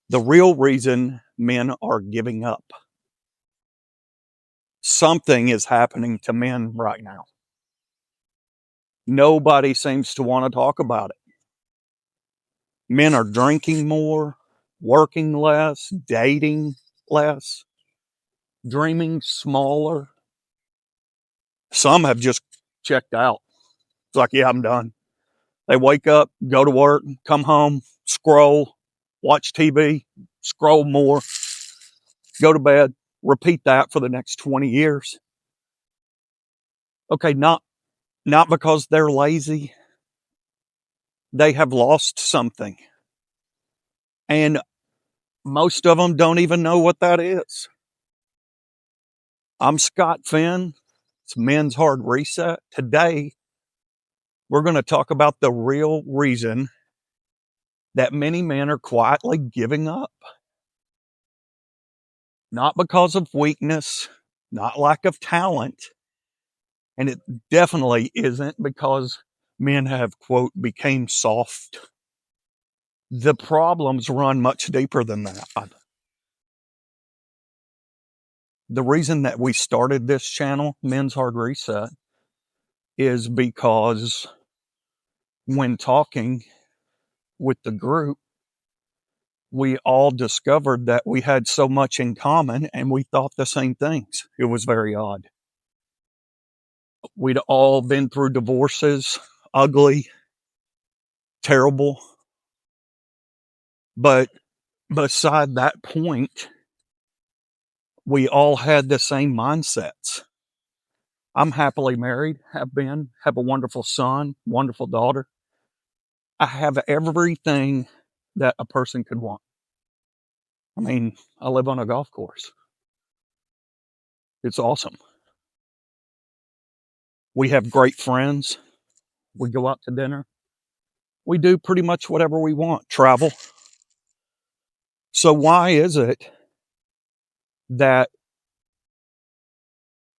The real reason men are giving up. Something is happening to men right now. Nobody seems to want to talk about it. Men are drinking more, working less, dating less, dreaming smaller. Some have just checked out. It's like, yeah, I'm done. They wake up, go to work, come home, scroll, watch TV, scroll more, go to bed, repeat that for the next 20 years. Okay, not because they're lazy. They have lost something. And most of them don't even know what that is. I'm Scott Finn. It's Men's Hard Reset. Today, we're going to talk about the real reason that many men are quietly giving up. Not because of weakness, not lack of talent, and it definitely isn't because men have, quote, became soft. The problems run much deeper than that. The reason that we started this channel, Men's Hard Reset, is because when talking with the group, we all discovered that we had so much in common and we thought the same things. It was very odd. We'd all been through divorces, ugly, terrible. But beside that point, we all had the same mindsets. I'm happily married, have a wonderful son, wonderful daughter. I have everything that a person could want. I mean, I live on a golf course. It's awesome. We have great friends. We go out to dinner. We do pretty much whatever we want, travel. So why is it that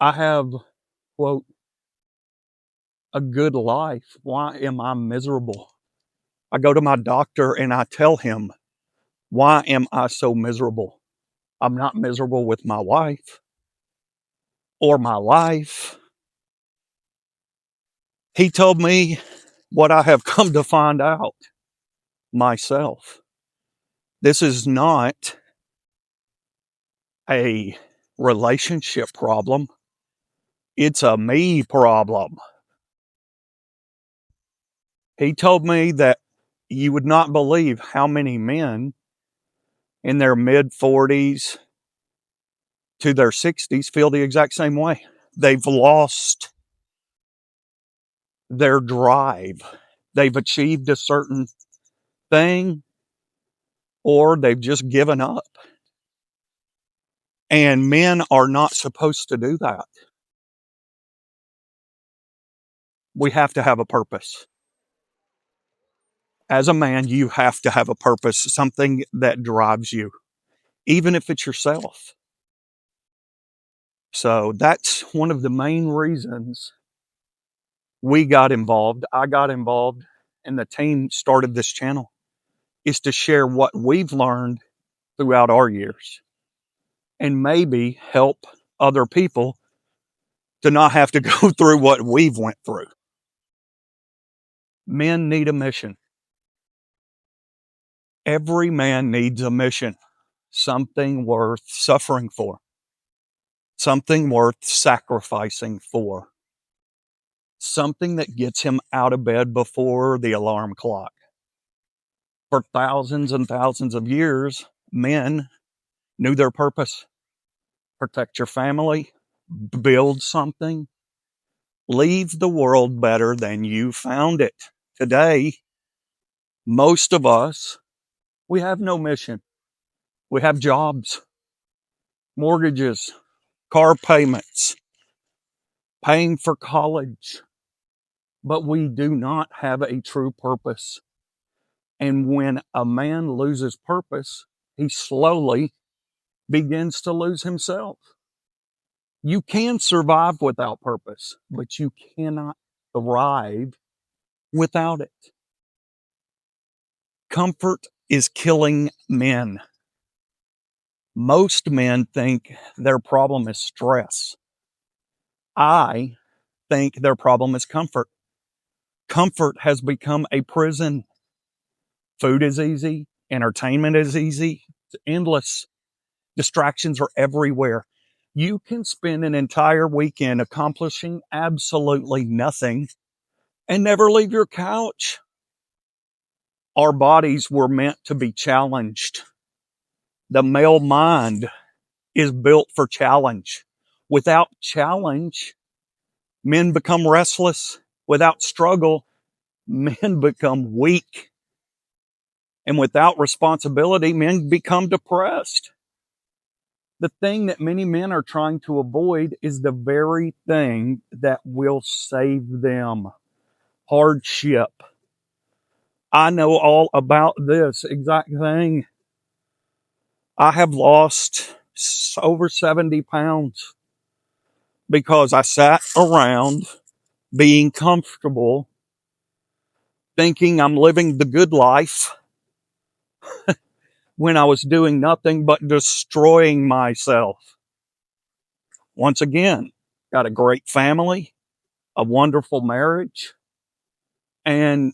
I have, quote, a good life? Why am I miserable? I go to my doctor and I tell him, why am I so miserable? I'm not miserable with my wife or my life. He told me what I have come to find out myself. This is not a relationship problem. It's a me problem. He told me that you would not believe how many men in their mid 40s to their 60s feel the exact same way. They've lost their drive. They've achieved a certain thing or they've just given up. And men are not supposed to do that. We have to have a purpose. As a man, you have to have a purpose, something that drives you, even if it's yourself. So that's one of the main reasons we got involved. I got involved and the team started this channel, is to share what we've learned throughout our years and maybe help other people to not have to go through what we've went through. Men need a mission. Every man needs a mission, something worth suffering for, something worth sacrificing for, something that gets him out of bed before the alarm clock. For thousands and thousands of years, men knew their purpose. Protect your family, build something, leave the world better than you found it. Today, most of us, we have no mission. We have jobs, mortgages, car payments, paying for college, but we do not have a true purpose. And when a man loses purpose, he slowly begins to lose himself. You can survive without purpose, but you cannot thrive without it. Comfort is killing men. Most men think their problem is stress. I think their problem is comfort. Comfort has become a prison. Food is easy, entertainment is easy, it's endless. Distractions are everywhere. You can spend an entire weekend accomplishing absolutely nothing and never leave your couch. Our bodies were meant to be challenged. The male mind is built for challenge. Without challenge, men become restless. Without struggle, men become weak. And without responsibility, men become depressed. The thing that many men are trying to avoid is the very thing that will save them: hardship. I know all about this exact thing. I have lost over 70 pounds because I sat around being comfortable, thinking I'm living the good life when I was doing nothing but destroying myself. Once again, got a great family, a wonderful marriage, and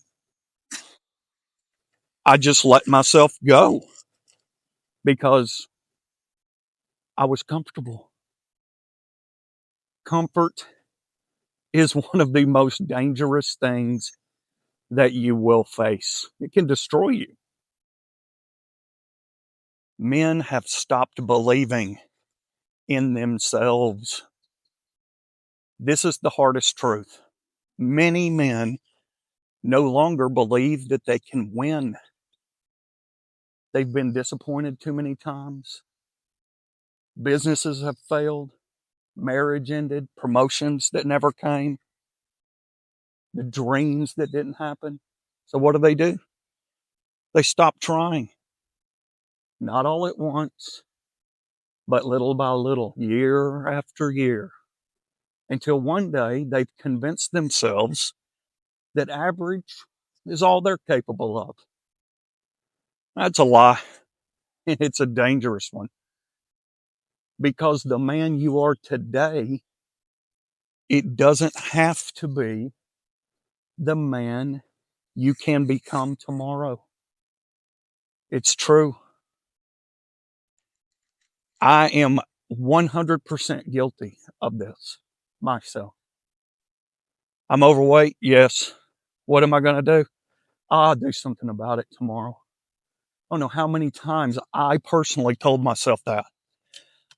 I just let myself go because I was comfortable. Comfort is one of the most dangerous things that you will face. It can destroy you. Men have stopped believing in themselves. This is the hardest truth. Many men no longer believe that they can win. They've been disappointed too many times. Businesses have failed. Marriage ended. Promotions that never came. The dreams that didn't happen. So what do? They stop trying. Not all at once, but little by little, year after year, until one day they've convinced themselves that average is all they're capable of. That's a lie. It's a dangerous one, because the man you are today, it doesn't have to be the man you can become tomorrow. It's true. I am 100% guilty of this myself. I'm overweight. Yes. What am I going to do? I'll do something about it tomorrow. I don't know how many times I personally told myself that.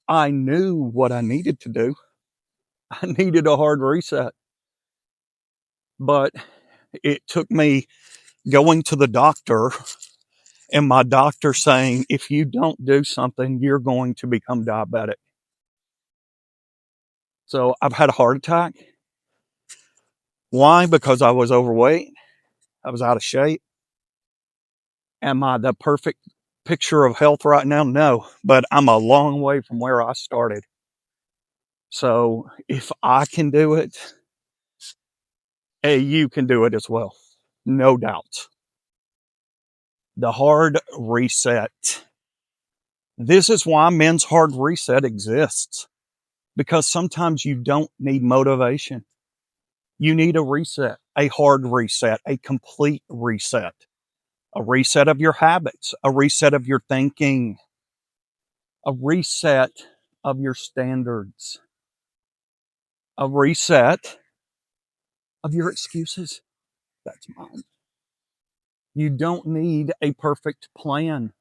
I knew what I needed to do. I needed a hard reset. But it took me going to the doctor and my doctor saying, if you don't do something, you're going to become diabetic. So I've had a heart attack. Why? Because I was overweight. I was out of shape. Am I the perfect picture of health right now? No, but I'm a long way from where I started. So if I can do it, hey, you can do it as well. No doubt. The hard reset. This is why men's hard reset exists, because sometimes you don't need motivation. You need a reset, a hard reset, a complete reset, a reset of your habits, a reset of your thinking, a reset of your standards, a reset of your excuses. That's mine. You don't need a perfect plan.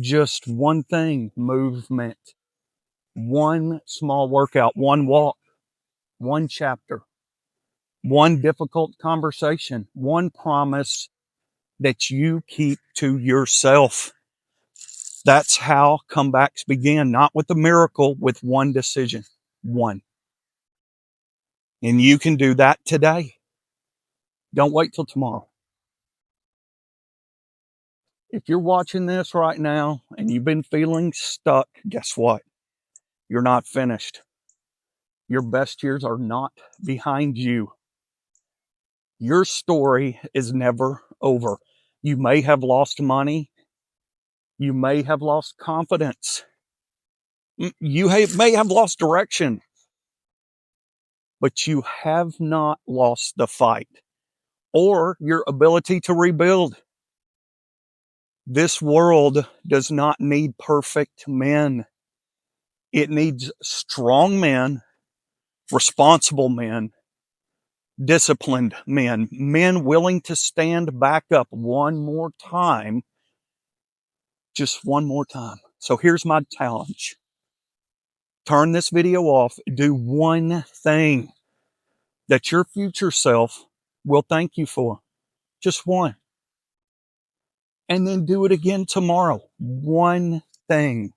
Just one thing: movement. One small workout, one walk, one chapter, one difficult conversation, one promise that you keep to yourself. That's how comebacks begin, not with a miracle, with one decision. One. And you can do that today. Don't wait till tomorrow. If you're watching this right now and you've been feeling stuck, guess what? You're not finished. Your best years are not behind you. Your story is never over. You may have lost money. You may have lost confidence. You may have lost direction, but you have not lost the fight or your ability to rebuild. This world does not need perfect men. It needs strong men, responsible men, disciplined men, men willing to stand back up one more time, just one more time. So here's my challenge. Turn this video off, do one thing that your future self will thank you for. Just one. And then do it again tomorrow. One thing.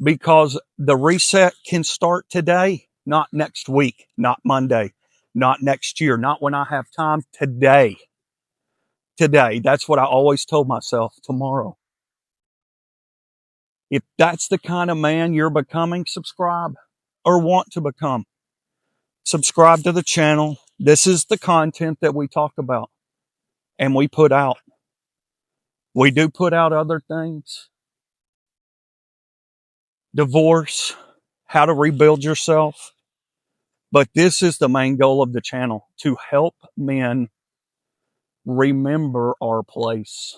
Because the reset can start today, not next week, not Monday, not next year, not when I have time. Today. Today. That's what I always told myself. Tomorrow. If that's the kind of man you're becoming, subscribe or want to become. Subscribe to the channel. This is the content that we talk about and we put out. We do put out other things. Divorce, how to rebuild yourself. But this is the main goal of the channel, to help men remember our place.